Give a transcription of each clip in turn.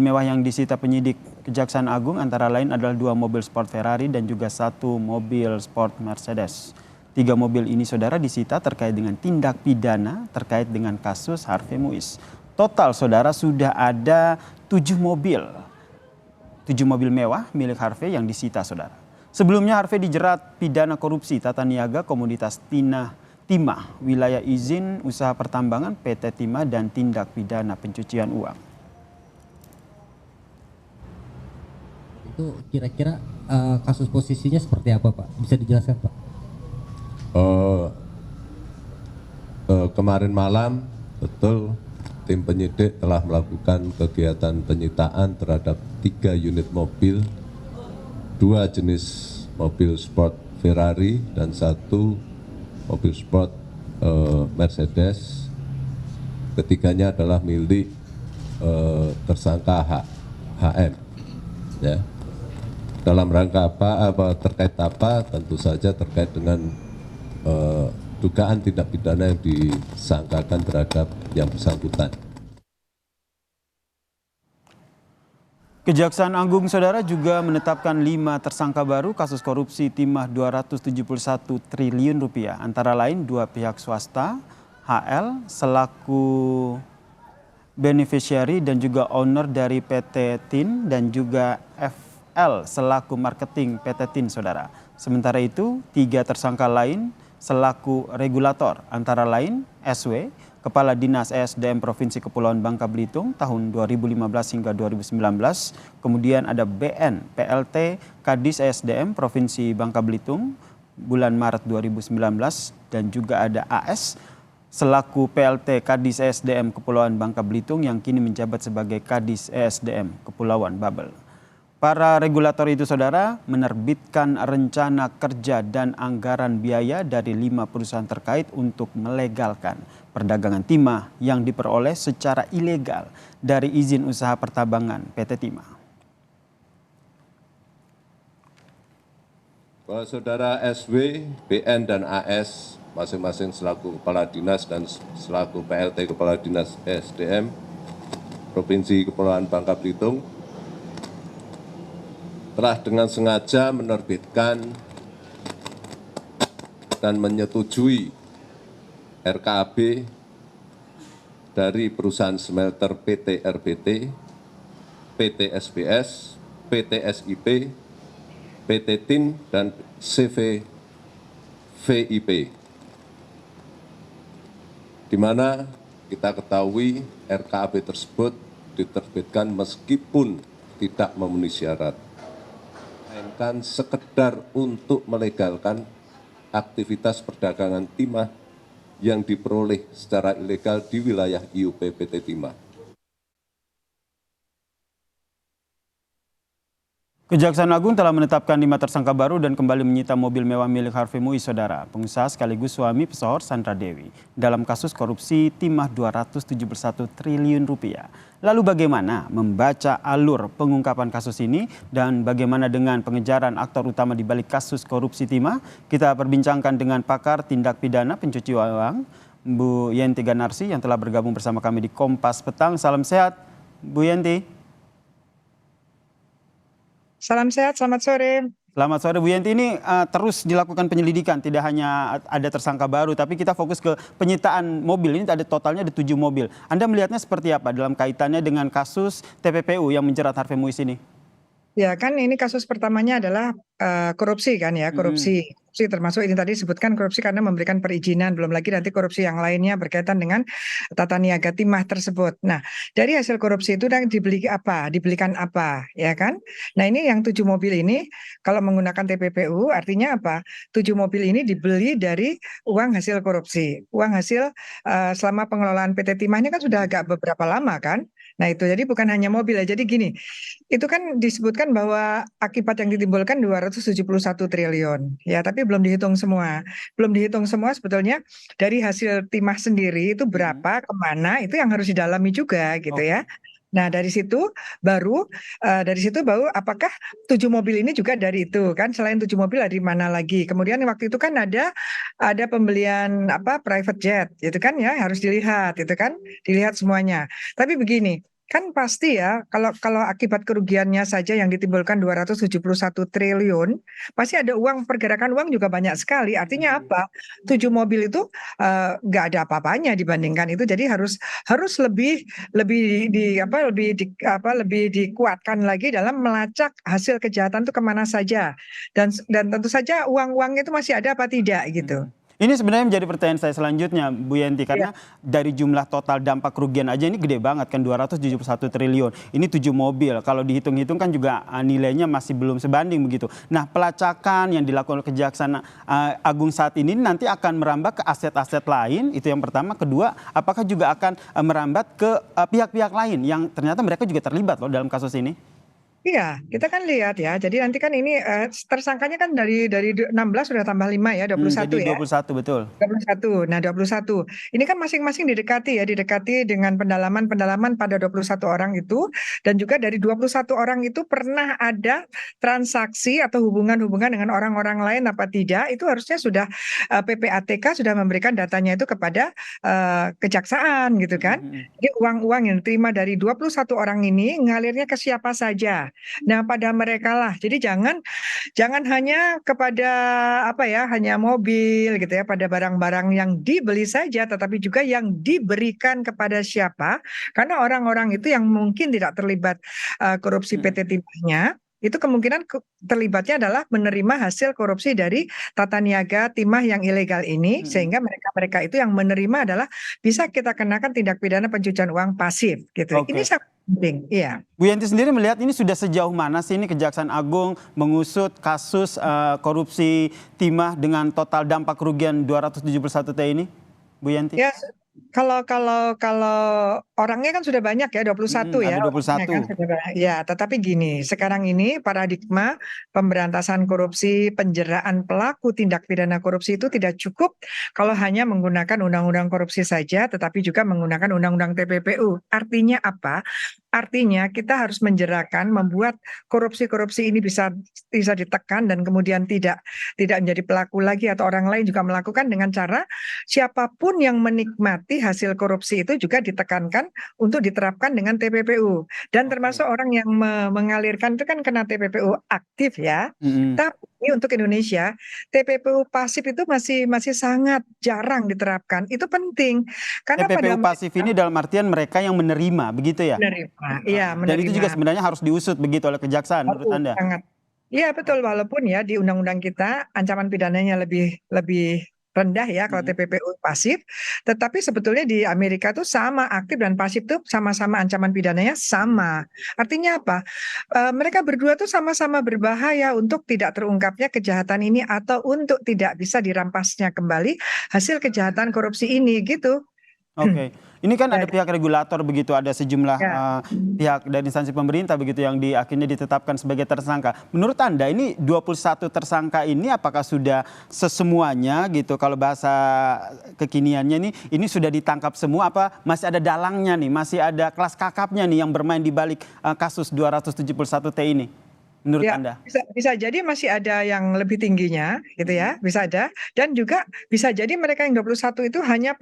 Mewah yang disita penyidik Kejaksaan Agung antara lain adalah 2 mobil sport Ferrari dan juga 1 mobil sport Mercedes. 3 mobil ini saudara disita terkait dengan tindak pidana terkait dengan kasus Harvey Muiz. Total saudara sudah ada 7 mobil. 7 mobil mewah milik Harvey yang disita saudara. Sebelumnya Harvey dijerat pidana korupsi tata niaga komoditas timah wilayah izin usaha pertambangan PT Timah dan tindak pidana pencucian uang. Itu kira-kira kasus posisinya seperti apa Pak? Bisa dijelaskan Pak? Kemarin malam betul tim penyidik telah melakukan kegiatan penyitaan terhadap 3 unit mobil, 2 jenis mobil sport Ferrari dan 1 mobil sport Mercedes. Ketiganya adalah milik tersangka HM. Ya. Dalam rangka apa terkait apa? Tentu saja terkait dengan dugaan tindak pidana yang disangkakan terhadap yang bersangkutan. Kejaksaan Agung saudara juga menetapkan 5 tersangka baru kasus korupsi timah 271 triliun rupiah. Antara lain 2 pihak swasta, HL selaku beneficiary dan juga owner dari PT TIN dan juga FL selaku marketing PT TIN saudara. Sementara itu 3 tersangka lain selaku regulator antara lain SW, Kepala Dinas ESDM Provinsi Kepulauan Bangka Belitung tahun 2015 hingga 2019. Kemudian ada BN, PLT Kadis ESDM Provinsi Bangka Belitung bulan Maret 2019 dan juga ada AS selaku PLT Kadis ESDM Kepulauan Bangka Belitung yang kini menjabat sebagai Kadis ESDM Kepulauan Babel. Para regulator itu saudara menerbitkan rencana kerja dan anggaran biaya dari 5 perusahaan terkait untuk melegalkan perdagangan timah yang diperoleh secara ilegal dari izin usaha pertambangan PT Timah. Bahwa saudara SW, BN dan AS masing-masing selaku Kepala Dinas dan selaku PLT Kepala Dinas ESDM Provinsi Kepulauan Bangka Belitung telah dengan sengaja menerbitkan dan menyetujui RKAB dari perusahaan smelter PT RBT, PT SBS, PT SIP, PT TIN, dan CV VIP. Di mana kita ketahui RKAB tersebut diterbitkan meskipun tidak memenuhi syarat, melainkan sekedar untuk melegalkan aktivitas perdagangan timah yang diperoleh secara ilegal di wilayah IUP PT Timah. Kejaksaan Agung telah menetapkan 5 tersangka baru dan kembali menyita mobil mewah milik Harvey Muiz saudara, pengusaha sekaligus suami pesohor Sandra Dewi dalam kasus korupsi timah 271 triliun rupiah. Lalu bagaimana membaca alur pengungkapan kasus ini dan bagaimana dengan pengejaran aktor utama di balik kasus korupsi timah? Kita perbincangkan dengan pakar tindak pidana pencucian uang, Bu Yenti Ganarsi yang telah bergabung bersama kami di Kompas Petang. Salam sehat, Bu Yenti. Salam sehat, selamat sore. Selamat sore Bu Yenti, ini terus dilakukan penyelidikan, tidak hanya ada tersangka baru, tapi kita fokus ke penyitaan mobil, ini ada totalnya ada 7 mobil. Anda melihatnya seperti apa dalam kaitannya dengan kasus TPPU yang menjerat Harvey Muiz ini? Ya kan ini kasus pertamanya adalah korupsi kan ya, korupsi termasuk ini tadi disebutkan korupsi karena memberikan perizinan, belum lagi nanti korupsi yang lainnya berkaitan dengan tata niaga timah tersebut. Nah, dari hasil korupsi itu dan dibelikan apa, ya kan? Nah, ini yang 7 mobil ini kalau menggunakan TPPU artinya apa? 7 mobil ini dibeli dari uang hasil korupsi, uang hasil selama pengelolaan PT Timah ini kan sudah agak beberapa lama kan? Nah itu jadi bukan hanya mobil ya, jadi gini, itu kan disebutkan bahwa akibat yang ditimbulkan 271 triliun, ya tapi belum dihitung semua. Belum dihitung semua sebetulnya dari hasil timah sendiri itu berapa, kemana, itu yang harus didalami juga gitu ya. Nah dari situ baru apakah 7 mobil ini juga dari itu kan, selain 7 mobil dari mana lagi. Kemudian waktu itu kan ada pembelian private jet itu kan ya, harus dilihat itu kan, dilihat semuanya. Tapi begini, Kan pasti ya, kalau akibat kerugiannya saja yang ditimbulkan 271 triliun, pasti ada uang, pergerakan uang juga banyak sekali. Artinya apa? 7 mobil itu nggak ada apa-apanya dibandingkan itu. Jadi harus lebih lebih di apa lebih di apa lebih dikuatkan lagi dalam melacak hasil kejahatan itu kemana saja. Dan tentu saja uang-uang itu masih ada apa tidak gitu. Ini sebenarnya menjadi pertanyaan saya selanjutnya, Bu Yenti, Ya. karena dari jumlah total dampak kerugian aja ini gede banget kan, 271 triliun. Ini 7 mobil, kalau dihitung-hitung kan juga nilainya masih belum sebanding begitu. Nah, pelacakan yang dilakukan oleh Kejaksaan Agung saat ini nanti akan merambat ke aset-aset lain, itu yang pertama. Kedua, apakah juga akan merambat ke pihak-pihak lain yang ternyata mereka juga terlibat loh dalam kasus ini? Iya, kita kan lihat ya. Jadi nanti kan ini tersangkanya kan dari 16 sudah tambah 5 ya, 21 Jadi ya. 21, betul. 21. Nah, 21. Ini kan masing-masing didekati ya, didekati dengan pendalaman-pendalaman pada 21 orang itu, dan juga dari 21 orang itu pernah ada transaksi atau hubungan-hubungan dengan orang-orang lain apa tidak, itu harusnya sudah PPATK sudah memberikan datanya itu kepada kejaksaan gitu kan. Jadi uang-uang yang diterima dari 21 orang ini ngalirnya ke siapa saja. Nah, pada mereka lah. Jadi jangan hanya kepada apa ya, hanya mobil gitu ya, pada barang-barang yang dibeli saja, tetapi juga yang diberikan kepada siapa. Karena orang-orang itu yang mungkin tidak terlibat korupsi PT Timahnya, itu kemungkinan terlibatnya adalah menerima hasil korupsi dari tata niaga timah yang ilegal ini, sehingga mereka-mereka itu yang menerima adalah bisa kita kenakan tindak pidana pencucian uang pasif gitu. Ini Oke. sangat penting, iya. Bu Yanti sendiri melihat ini sudah sejauh mana sih ini Kejaksaan Agung mengusut kasus korupsi timah dengan total dampak kerugian 271 T ini, Bu Yanti? Ya, kalau orangnya kan sudah banyak ya, 21 ya Ada orangnya kan 21. sudah banyak. Ya, tetapi gini, sekarang ini paradigma pemberantasan korupsi, penjeraan pelaku tindak pidana korupsi itu tidak cukup kalau hanya menggunakan undang-undang korupsi saja, tetapi juga menggunakan undang-undang TPPU. Artinya apa? Artinya kita harus menjerakan, membuat korupsi-korupsi ini bisa ditekan dan kemudian tidak menjadi pelaku lagi atau orang lain juga melakukan dengan cara siapapun yang menikmati hasil korupsi itu juga ditekankan untuk diterapkan dengan TPPU. Dan termasuk orang yang mengalirkan itu kan kena TPPU aktif ya. Tapi untuk Indonesia, TPPU pasif itu masih sangat jarang diterapkan. Itu penting karena TPPU pada pasif ini dalam artian mereka yang menerima, begitu ya? menerima, iya Dan itu juga menerima. sebenarnya harus diusut begitu oleh Kejaksaan menurut Anda? Sangat. Iya betul, walaupun ya di undang-undang kita ancaman pidananya lebih rendah ya kalau TPPU pasif, tetapi sebetulnya di Amerika tuh sama, aktif dan pasif tuh sama-sama ancaman pidananya sama. Artinya apa? Mereka berdua tuh sama-sama berbahaya untuk tidak terungkapnya kejahatan ini atau untuk tidak bisa dirampasnya kembali hasil kejahatan korupsi ini gitu. Oke, ini kan ada Ya, pihak regulator begitu, ada sejumlah ya. pihak dan instansi pemerintah begitu yang akhirnya ditetapkan sebagai tersangka. Menurut Anda ini 21 tersangka ini apakah sudah sesemuanya gitu, kalau bahasa kekiniannya ini sudah ditangkap semua, apa masih ada dalangnya nih, masih ada kelas kakapnya nih yang bermain di balik kasus 271 T ini? Menurut Ya, Anda? bisa jadi masih ada yang lebih tingginya gitu ya, bisa ada. Dan juga bisa jadi mereka yang 21 itu hanya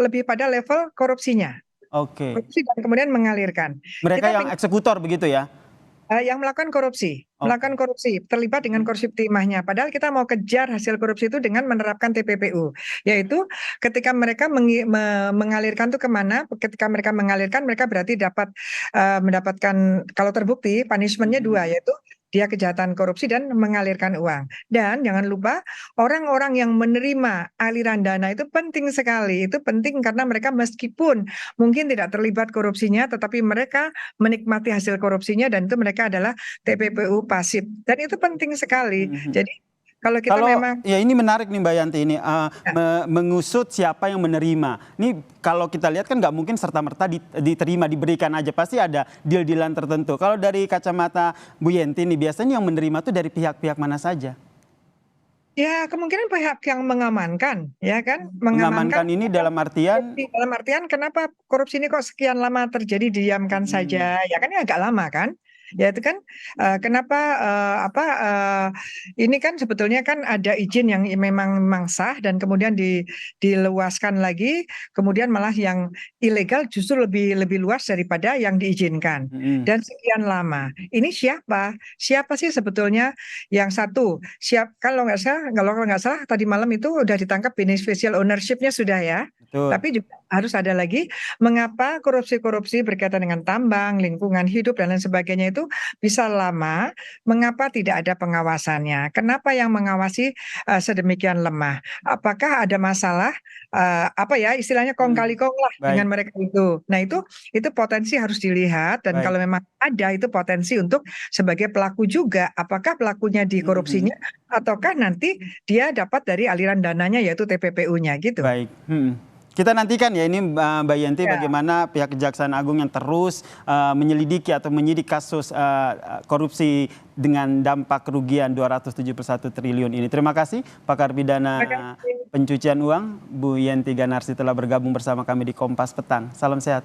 lebih pada level korupsinya. Oke, Korupsi dan kemudian mengalirkan. mereka Kita yang eksekutor begitu ya? yang melakukan korupsi, Oke. terlibat dengan korupsi timahnya. Padahal kita mau kejar hasil korupsi itu dengan menerapkan TPPU, yaitu ketika mereka mengalirkan itu kemana? Ketika mereka mengalirkan, mereka berarti dapat mendapatkan kalau terbukti punishment-nya 2, yaitu dia kejahatan korupsi dan mengalirkan uang. Dan jangan lupa orang-orang yang menerima aliran dana itu penting sekali. Itu penting karena mereka meskipun mungkin tidak terlibat korupsinya, tetapi mereka menikmati hasil korupsinya dan itu mereka adalah TPPU pasif. Dan itu penting sekali. Jadi kalau kita Kalau memang ya ini menarik nih Mbak Yanti ini mengusut siapa yang menerima. Ini kalau kita lihat kan nggak mungkin serta-merta diterima, diberikan aja, pasti ada deal-dealan tertentu. Kalau dari kacamata Bu Yanti ini biasanya yang menerima tuh dari pihak-pihak mana saja? ya kemungkinan pihak yang mengamankan, ya kan, Mengamankan ini dalam artian korupsi. Dalam artian kenapa korupsi ini kok sekian lama terjadi didiamkan saja, ya kan ini agak lama kan. Ya itu kan kenapa ini kan sebetulnya kan ada izin yang memang sah dan kemudian diluaskan lagi, kemudian malah yang ilegal justru lebih luas daripada yang diizinkan dan sekian lama. Ini siapa? Siapa sih sebetulnya yang satu? Kalau nggak salah tadi malam itu udah ditangkap beneficial ownership-nya sudah ya. Betul. Tapi juga harus ada lagi mengapa korupsi-korupsi berkaitan dengan tambang, lingkungan hidup dan lain sebagainya itu bisa lama, mengapa tidak ada pengawasannya? Kenapa yang mengawasi sedemikian lemah? Apakah ada masalah istilahnya kong kali kong lah dengan mereka itu. Nah, itu potensi harus dilihat dan kalau memang ada itu potensi untuk sebagai pelaku juga, apakah pelakunya di korupsinya ataukah nanti dia dapat dari aliran dananya yaitu TPPU-nya gitu. Baik. Kita nantikan ya ini Mbak Yanti bagaimana pihak Kejaksaan Agung yang terus menyelidiki atau menyidik kasus korupsi dengan dampak kerugian 271 triliun ini. Terima kasih pakar pidana pencucian uang Bu Yanti Ganarsi telah bergabung bersama kami di Kompas Petang. Salam sehat.